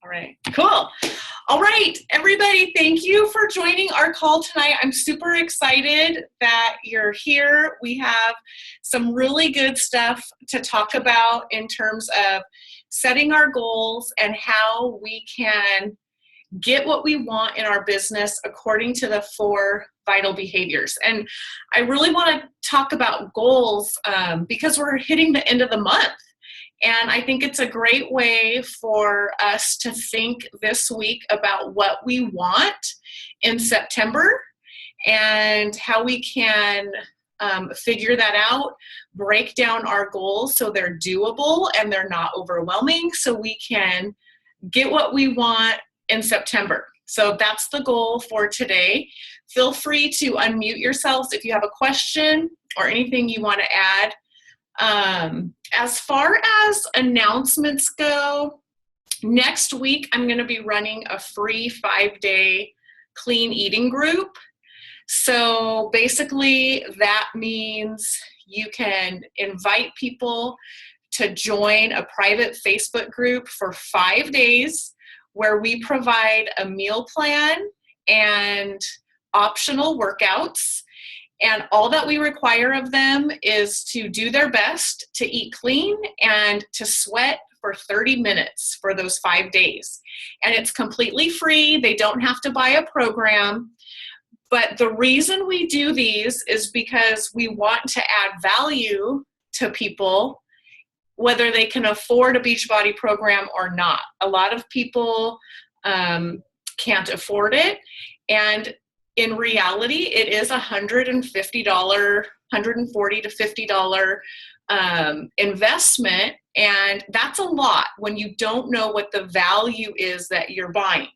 All right, cool. All right, everybody, thank you for joining our call tonight. I'm super excited that you're here. We have some really good stuff to talk about in terms of setting our goals and how we can get what we want in our business according to the 4 vital behaviors. And I really want to talk about goals because we're hitting the end of the month. And I think it's a great way for us to think this week about what we want in September and how we can figure that out, break down our goals so they're doable and they're not overwhelming, so we can get what we want in September. So that's the goal for today. Feel free to unmute yourselves if you have a question or anything you want to add. As far as announcements go, next week I'm going to be running a free 5-day clean eating group. So basically that means you can invite people to join a private Facebook group for 5 days where we provide a meal plan and optional workouts. And all that we require of them is to do their best to eat clean and to sweat for 30 minutes for those 5 days. And it's completely free. They don't have to buy a program. But the reason we do these is because we want to add value to people, whether they can afford a Beachbody program or not. A lot of people can't afford it. And in reality, it is $140 to $50 investment, and that's a lot when you don't know what the value is that you're buying.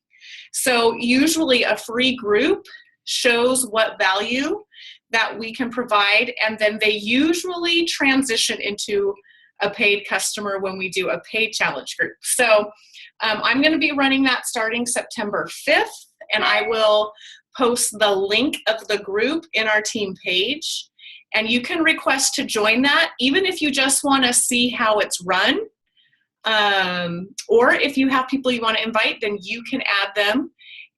So usually a free group shows what value that we can provide, and then they usually transition into a paid customer when we do a paid challenge group. So I'm going to be running that starting September 5th, and I will post the link of the group in our team page. And you can request to join that, even if you just want to see how it's run. Or if you have people you want to invite, then you can add them.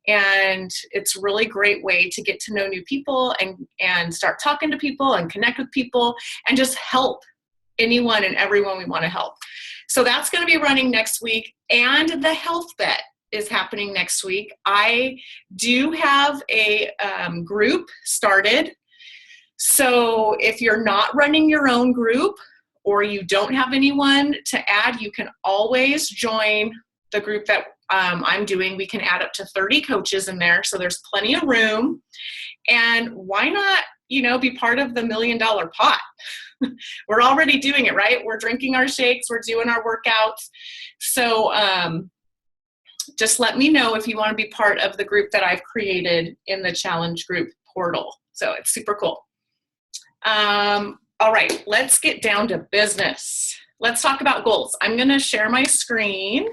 And it's a really great way to get to know new people and start talking to people and connect with people and just help anyone and everyone we want to help. So that's going to be running next week. And the health bet is happening next week. I do have a group started. So if you're not running your own group or you don't have anyone to add, you can always join the group that I'm doing. We can add up to 30 coaches in there. So there's plenty of room. And why not, be part of the $1 million pot? We're already doing it, right? We're drinking our shakes. We're doing our workouts. So, just let me know if you want to be part of the group that I've created in the challenge group portal. So it's super cool. All right, let's get down to business. Let's talk about goals. I'm going to share my screen.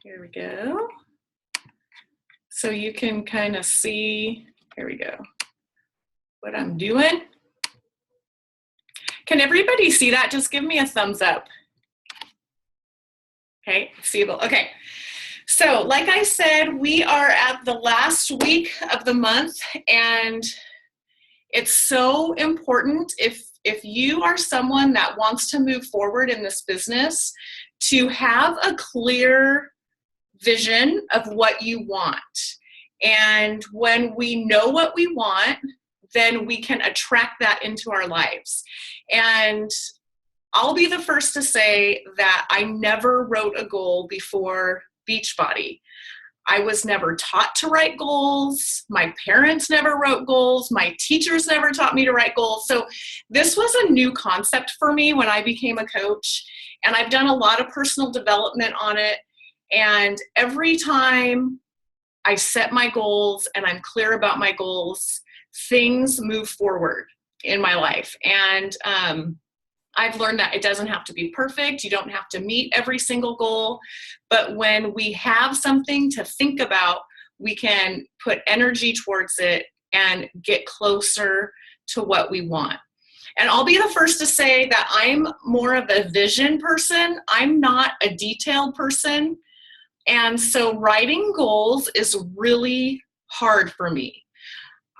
Here we go. So you can kind of see, here we go, what I'm doing. Can everybody see that? Just give me a thumbs up. Okay, seeable. Okay, so like I said, we are at the last week of the month, and it's so important if you are someone that wants to move forward in this business to have a clear vision of what you want. And when we know what we want, then we can attract that into our lives. And I'll be the first to say that I never wrote a goal before Beachbody. I was never taught to write goals. My parents never wrote goals. My teachers never taught me to write goals. So this was a new concept for me when I became a coach. And I've done a lot of personal development on it. And every time I set my goals and I'm clear about my goals, things move forward in my life. And I've learned that it doesn't have to be perfect. You don't have to meet every single goal. But when we have something to think about, we can put energy towards it and get closer to what we want. And I'll be the first to say that I'm more of a vision person. I'm not a detailed person. And so writing goals is really hard for me.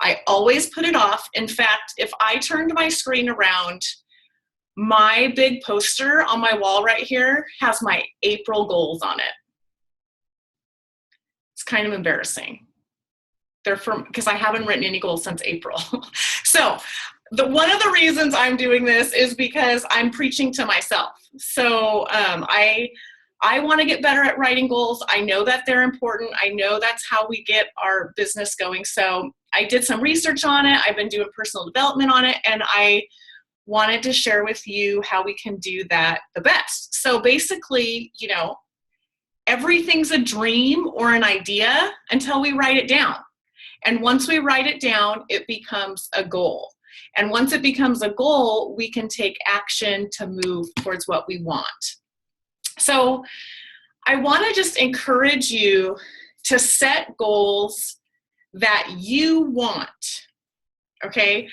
I always put it off. In fact, if I turned my screen around, my big poster on my wall right here has my April goals on it. It's kind of embarrassing. They're from, because I haven't written any goals since April. So one of the reasons I'm doing this is because I'm preaching to myself. So I want to get better at writing goals. I know that they're important. I know that's how we get our business going. So I did some research on it. I've been doing personal development on it, and I wanted to share with you how we can do that the best. So basically, you know, everything's a dream or an idea until we write it down. And once we write it down, it becomes a goal. And once it becomes a goal, we can take action to move towards what we want. So I want to just encourage you to set goals that you want, okay?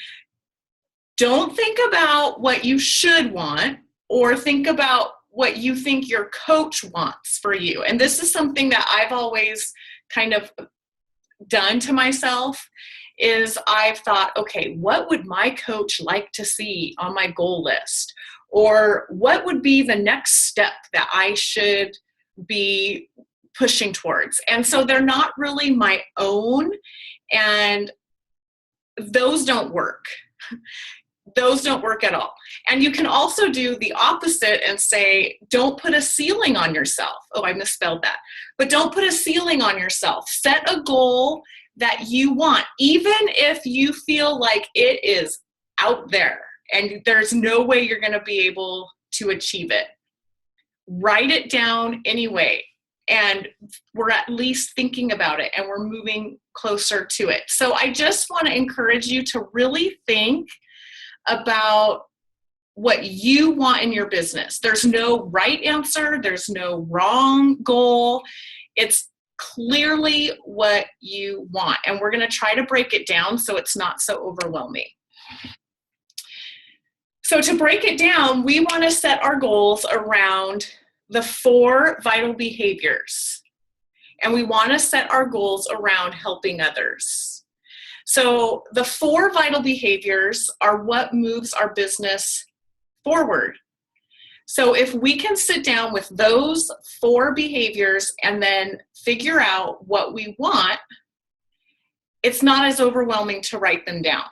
Don't think about what you should want or think about what you think your coach wants for you. And this is something that I've always kind of done to myself, is I've thought, okay, what would my coach like to see on my goal list? Or what would be the next step that I should be pushing towards? And so they're not really my own, and those don't work. Those don't work at all. And you can also do the opposite and say, don't put a ceiling on yourself. Oh, I misspelled that. But don't put a ceiling on yourself. Set a goal that you want, even if you feel like it is out there and there's no way you're going to be able to achieve it. Write it down anyway, and we're at least thinking about it and we're moving closer to it. So I just want to encourage you to really think about what you want in your business. There's no right answer. There's no wrong goal. It's clearly what you want. And we're going to try to break it down so it's not so overwhelming. So to break it down, we want to set our goals around the 4 vital behaviors. And we want to set our goals around helping others. So the 4 vital behaviors are what moves our business forward. So if we can sit down with those 4 behaviors and then figure out what we want, it's not as overwhelming to write them down,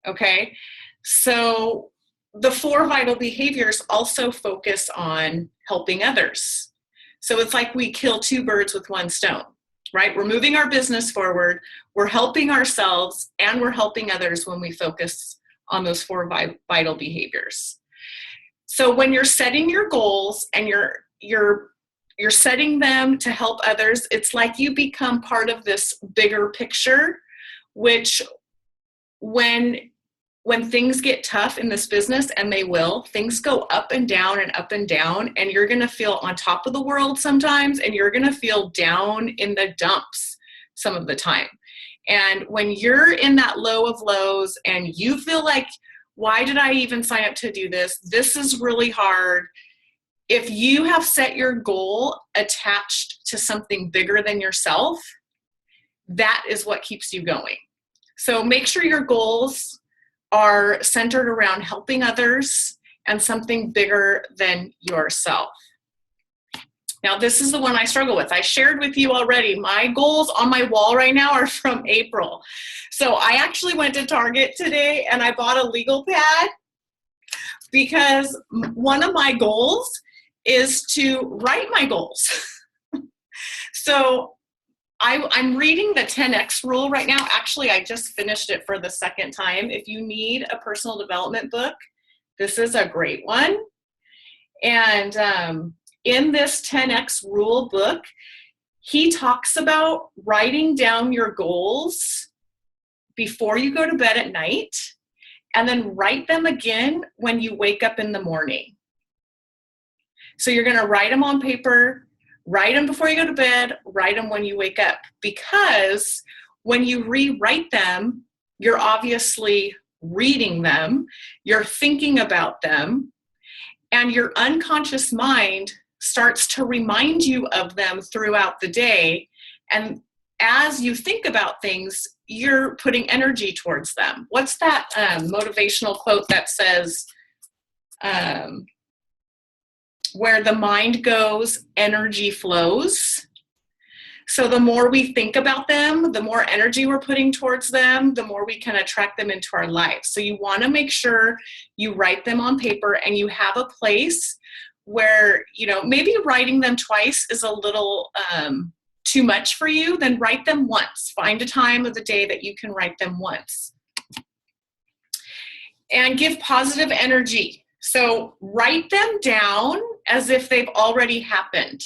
okay? So the 4 vital behaviors also focus on helping others. So it's like we kill 2 birds with 1 stone, right? We're moving our business forward, we're helping ourselves, and we're helping others when we focus on those 4 vital behaviors. So when you're setting your goals and you're setting them to help others, it's like you become part of this bigger picture, which when things get tough in this business, and they will, things go up and down and up and down, and you're going to feel on top of the world sometimes, and you're going to feel down in the dumps some of the time. And when you're in that low of lows and you feel like, why did I even sign up to do this? This is really hard. If you have set your goal attached to something bigger than yourself, that is what keeps you going. So make sure your goals are centered around helping others and something bigger than yourself. Now, this is the one I struggle with. I shared with you already, my goals on my wall right now are from April. So I actually went to Target today and I bought a legal pad because one of my goals is to write my goals. So I'm reading the 10X rule right now. Actually, I just finished it for the 2nd time. If you need a personal development book, this is a great one. And in this 10X rule book, he talks about writing down your goals before you go to bed at night, and then write them again when you wake up in the morning. So you're going to write them on paper, write them before you go to bed, write them when you wake up, because when you rewrite them, you're obviously reading them, you're thinking about them, and your unconscious mind starts to remind you of them throughout the day. And as you think about things, you're putting energy towards them. What's that motivational quote that says, where the mind goes, energy flows? So the more we think about them, the more energy we're putting towards them, the more we can attract them into our lives. So you want to make sure you write them on paper, and you have a place where, maybe writing them twice is a little too much for you. Then write them once. Find a time of the day that you can write them once. And give positive energy. So write them down as if they've already happened.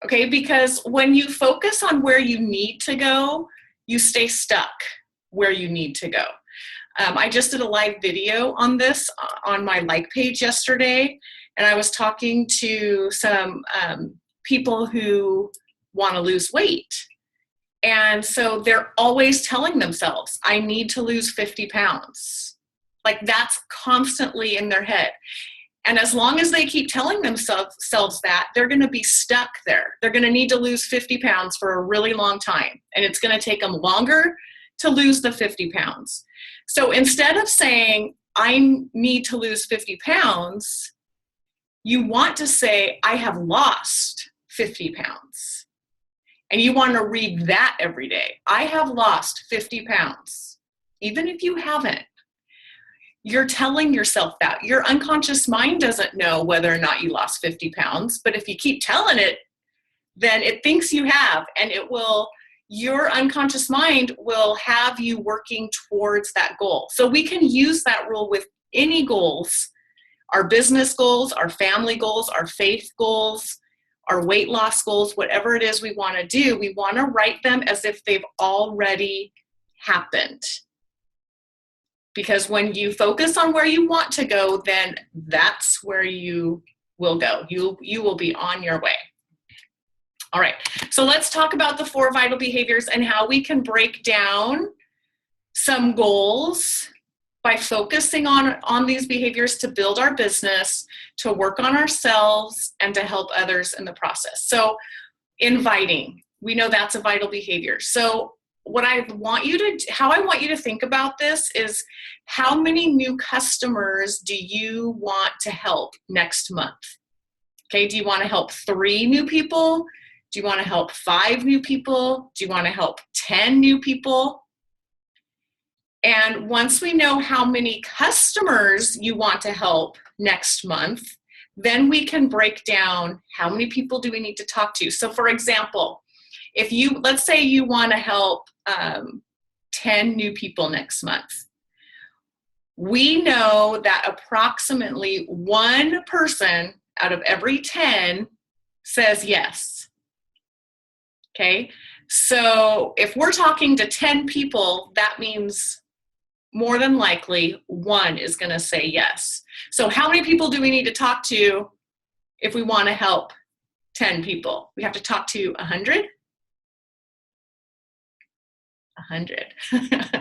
Okay, because when you focus on where you need to go, you stay stuck where you need to go. I just did a live video on this on my like page yesterday, and I was talking to some people who want to lose weight. And so they're always telling themselves, I need to lose 50 pounds. Like, that's constantly in their head. And as long as they keep telling themselves that, they're going to be stuck there. They're going to need to lose 50 pounds for a really long time. And it's going to take them longer to lose the 50 pounds. So instead of saying, I need to lose 50 pounds, you want to say, I have lost 50 pounds. And you want to read that every day. I have lost 50 pounds. Even if you haven't, you're telling yourself that. Your unconscious mind doesn't know whether or not you lost 50 pounds, but if you keep telling it, then it thinks you have, and your unconscious mind will have you working towards that goal. So we can use that rule with any goals, our business goals, our family goals, our faith goals, our weight loss goals, whatever it is we want to do. We want to write them as if they've already happened. Because when you focus on where you want to go, then that's where you will go. You will be on your way. All right, so let's talk about the 4 vital behaviors and how we can break down some goals by focusing on these behaviors to build our business, to work on ourselves, and to help others in the process. So inviting, we know that's a vital behavior. So how I want you to think about this is, how many new customers do you want to help next month? Okay, do you want to help 3 new people? Do you want to help 5 new people? Do you want to help 10 new people? And once we know how many customers you want to help next month, then we can break down how many people do we need to talk to. So for example, let's say you want to help 10 new people next month. We know that approximately 1 person out of every 10 says yes. Okay, so if we're talking to 10 people, that means more than likely 1 is going to say yes. So how many people do we need to talk to if we want to help 10 people? We have to talk to 100? 100.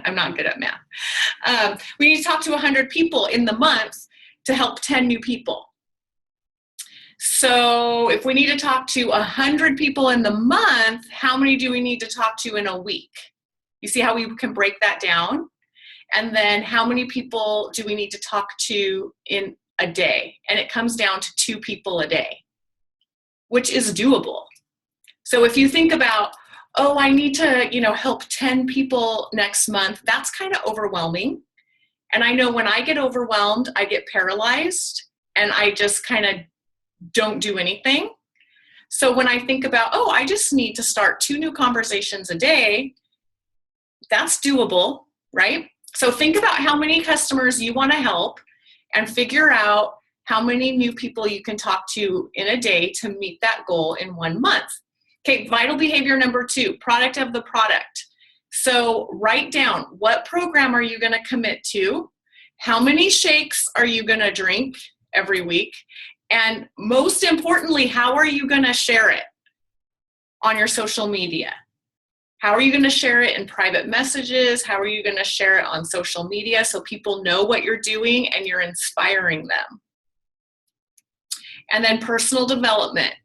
I'm not good at math. We need to talk to 100 people in the month to help 10 new people. So if we need to talk to 100 people in the month, how many do we need to talk to in a week? You see how we can break that down? And then how many people do we need to talk to in a day? And it comes down to 2 people a day, which is doable. So if you think about, I need to, help 10 people next month, that's kind of overwhelming. And I know when I get overwhelmed, I get paralyzed and I just kind of don't do anything. So when I think about, I just need to start 2 new conversations a day, that's doable, right? So think about how many customers you want to help and figure out how many new people you can talk to in a day to meet that goal in 1 month. Okay, vital behavior number 2, product of the product. So write down, what program are you going to commit to? How many shakes are you going to drink every week? And most importantly, how are you going to share it on your social media? How are you going to share it in private messages? How are you going to share it on social media so people know what you're doing and you're inspiring them? And then personal development.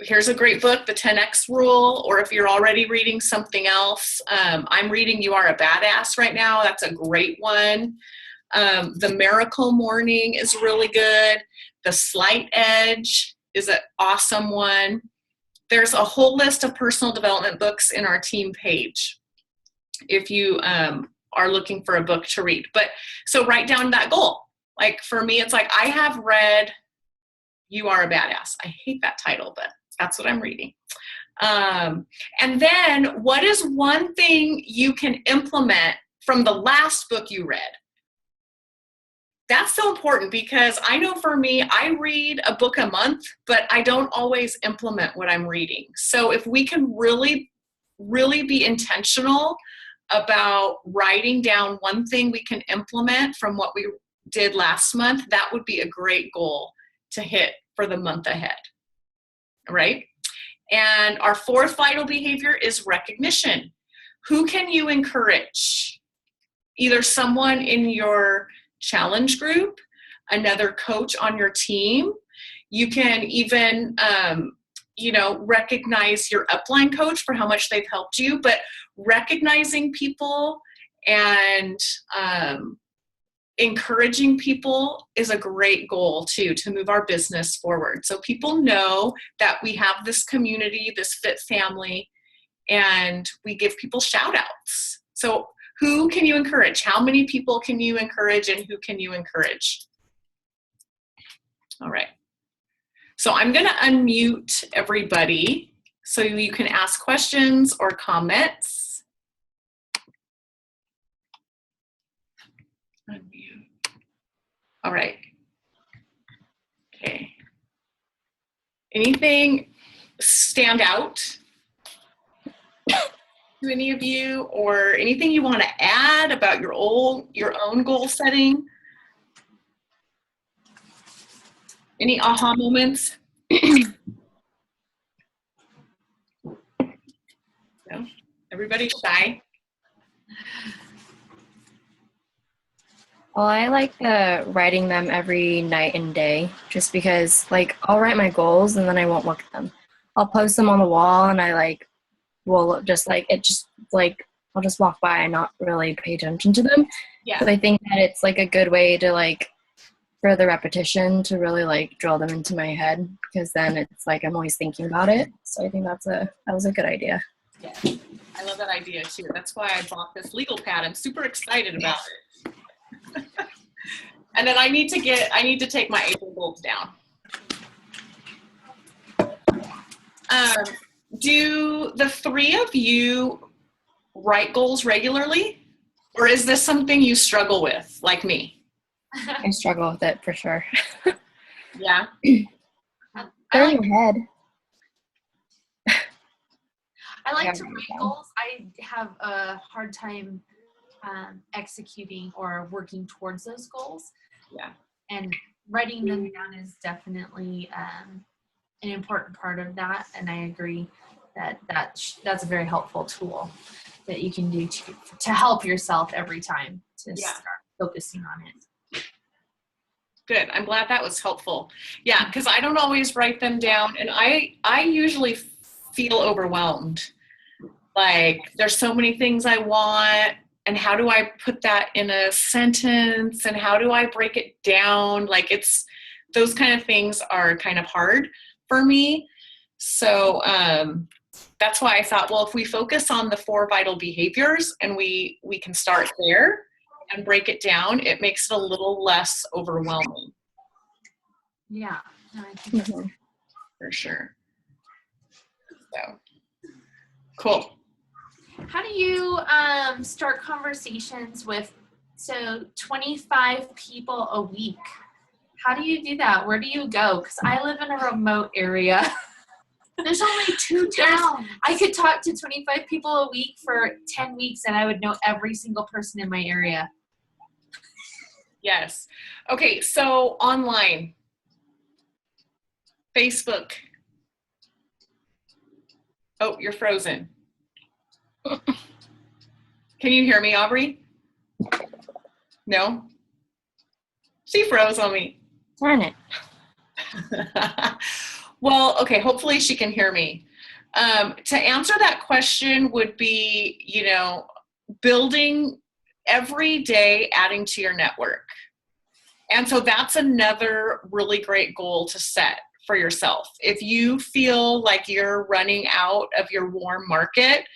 Here's a great book, The 10X Rule, or if you're already reading something else, I'm reading You Are a Badass right now. That's a great one. The Miracle Morning is really good. The Slight Edge is an awesome one. There's a whole list of personal development books in our team page if you are looking for a book to read. But so write down that goal. Like for me, it's like I have read You Are a Badass. I hate that title, but that's what I'm reading. And then what is one thing you can implement from the last book you read? That's so important because I know for me, I read a book a month, but I don't always implement what I'm reading. So if we can really, really be intentional about writing down one thing we can implement from what we did last month, that would be a great goal to hit for the month ahead, right? And our fourth vital behavior is recognition. Who can you encourage? Either someone in your challenge group, another coach on your team. You can even, recognize your upline coach for how much they've helped you, but recognizing people and encouraging people is a great goal too, to move our business forward. So people know that we have this community, this fit family, and we give people shout outs. So who can you encourage? How many people can you encourage, and who can you encourage? All right. So I'm going to unmute everybody so you can ask questions or comments. Unmute. All right. Okay. Anything stand out to any of you, or anything you want to add about your own goal setting? Any aha moments? No? Everybody shy? Well, I like writing them every night and day, just because I'll write my goals and then I won't look at them. I'll post them on the wall and I'll just walk by and not really pay attention to them. Yeah. But I think that it's a good way to for the repetition to really drill them into my head, because then it's I'm always thinking about it. So I think that was a good idea. Yeah, I love that idea too. That's why I bought this legal pad. I'm super excited about it. And then I need to take my April goals down. Do the three of you write goals regularly, or is this something you struggle with, like me? I struggle with it for sure. Yeah. They're in your head. I like to write goals. I have a hard time executing or working towards those goals. Yeah. And writing them down is definitely an important part of that. And I agree that's a very helpful tool that you can do to help yourself every time to start focusing on it. Good. I'm glad that was helpful. Yeah, because I don't always write them down, and I usually feel overwhelmed. There's so many things I want, and how do I put that in a sentence, and how do I break it down? It's those kind of things are kind of hard for me. So that's why I thought, well, if we focus on the 4 vital behaviors and we can start there and break it down, it makes it a little less overwhelming. Yeah, no, I think Mm-hmm. For sure. So, cool. How do you start conversations with 25 people a week? How do you do that? Where do you go? Because I live in a remote area. There's only 2 towns. I could talk to 25 people a week for 10 weeks and I would know every single person in my area. Yes. Okay, so online. Facebook. Oh, you're frozen. Can you hear me, Aubrey? No? She froze on me. Darn it. Well, okay, hopefully she can hear me. To answer that question would be, building every day, adding to your network. And so that's another really great goal to set for yourself. If you feel like you're running out of your warm market,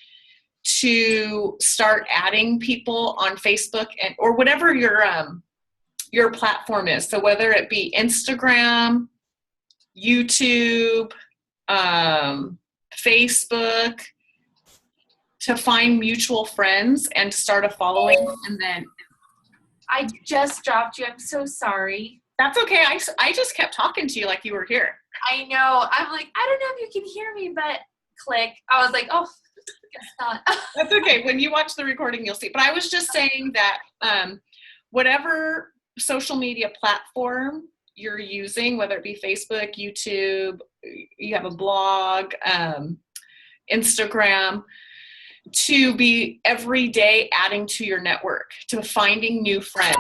to start adding people on Facebook or whatever your platform is. So whether it be Instagram, YouTube, Facebook, to find mutual friends and to start a following. And then I just dropped you. I'm so sorry. that's okay. I just kept talking to you like you were here. I know. I'm like, I don't know if you can hear me, but click. I was like, oh, guess not. That's okay. When you watch the recording, you'll see. But I was just saying that whatever social media platform you're using, whether it be Facebook, YouTube, you have a blog, Instagram, to be every day adding to your network, to finding new friends.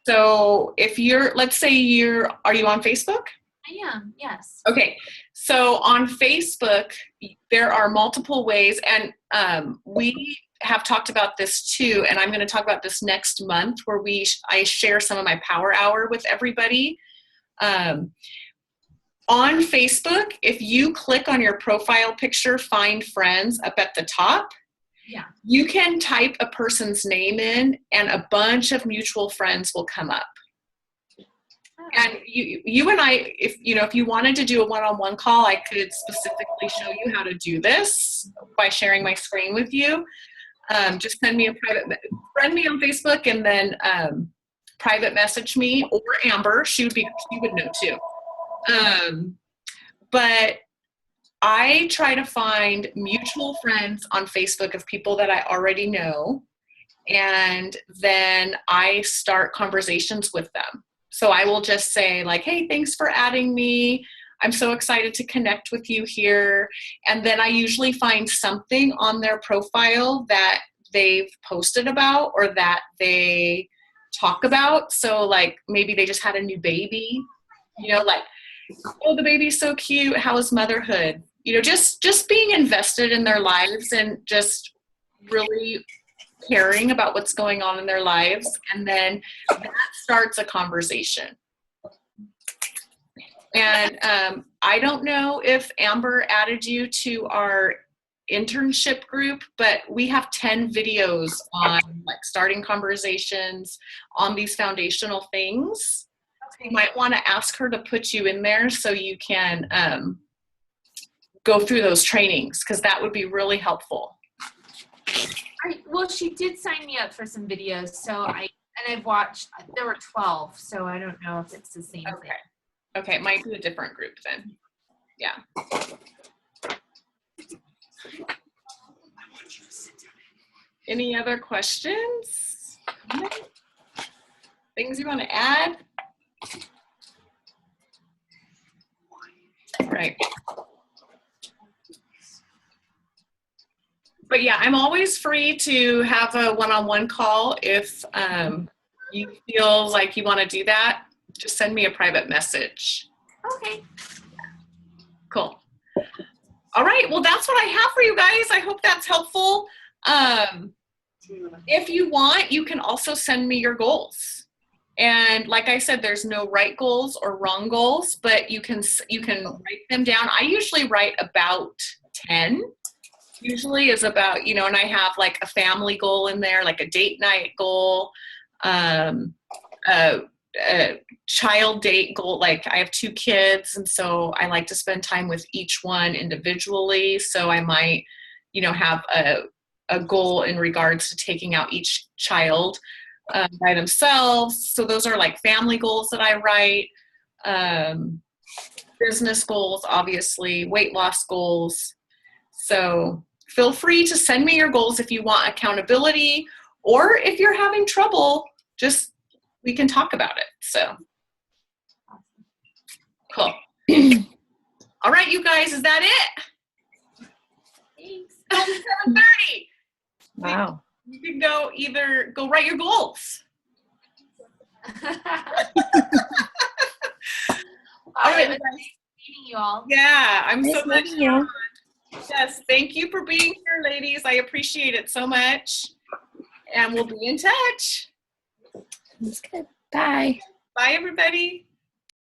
So if let's say are you on Facebook? I am, yes. Okay, so on Facebook, there are multiple ways, and we have talked about this too, and I'm going to talk about this next month, where I share some of my power hour with everybody. On Facebook, if you click on your profile picture, find friends up at the top, yeah, you can type a person's name in, and a bunch of mutual friends will come up. And you and I, if you wanted to do a one-on-one call, I could specifically show you how to do this by sharing my screen with you. Just send me friend me on Facebook, and then private message me, or Amber. She would know too. But I try to find mutual friends on Facebook of people that I already know, and then I start conversations with them. So I will just say like, hey, thanks for adding me. I'm so excited to connect with you here. And then I usually find something on their profile that they've posted about or that they talk about. So like maybe they just had a new baby, like, oh, the baby's so cute. How is motherhood? Just being invested in their lives and just really caring about what's going on in their lives, and then that starts a conversation. And I don't know if Amber added you to our internship group, but we have 10 videos on like starting conversations on these foundational things. You might want to ask her to put you in there so you can go through those trainings, because that would be really helpful. Well, she did sign me up for some videos, so I've watched. There were 12, so I don't know if it's the same thing. Okay, it might be a different group then. Yeah. Any other questions? Things you want to add? Right. But yeah, I'm always free to have a one-on-one call. If you feel like you want to do that, just send me a private message. Okay. Cool. All right. Well, that's what I have for you guys. I hope that's helpful. If you want, you can also send me your goals. And like I said, there's no right goals or wrong goals, but you can write them down. I usually write about 10. Usually is about, and I have like a family goal in there, like a date night goal, a child date goal. Like I have 2 kids, and so I like to spend time with each one individually. So I might, have a goal in regards to taking out each child by themselves. So those are like family goals that I write. Business goals, obviously, weight loss goals. So feel free to send me your goals if you want accountability, or if you're having trouble, we can talk about it. So cool. All right, you guys, is that it? Thanks. It's 7:30. Wow. You can go write your goals. All right, right, it was nice meeting you all. Yeah, I'm Nice so glad. meeting you. Yes, thank you for being here, ladies. I appreciate it so much. And we'll be in touch. That's good. Bye. Bye, everybody.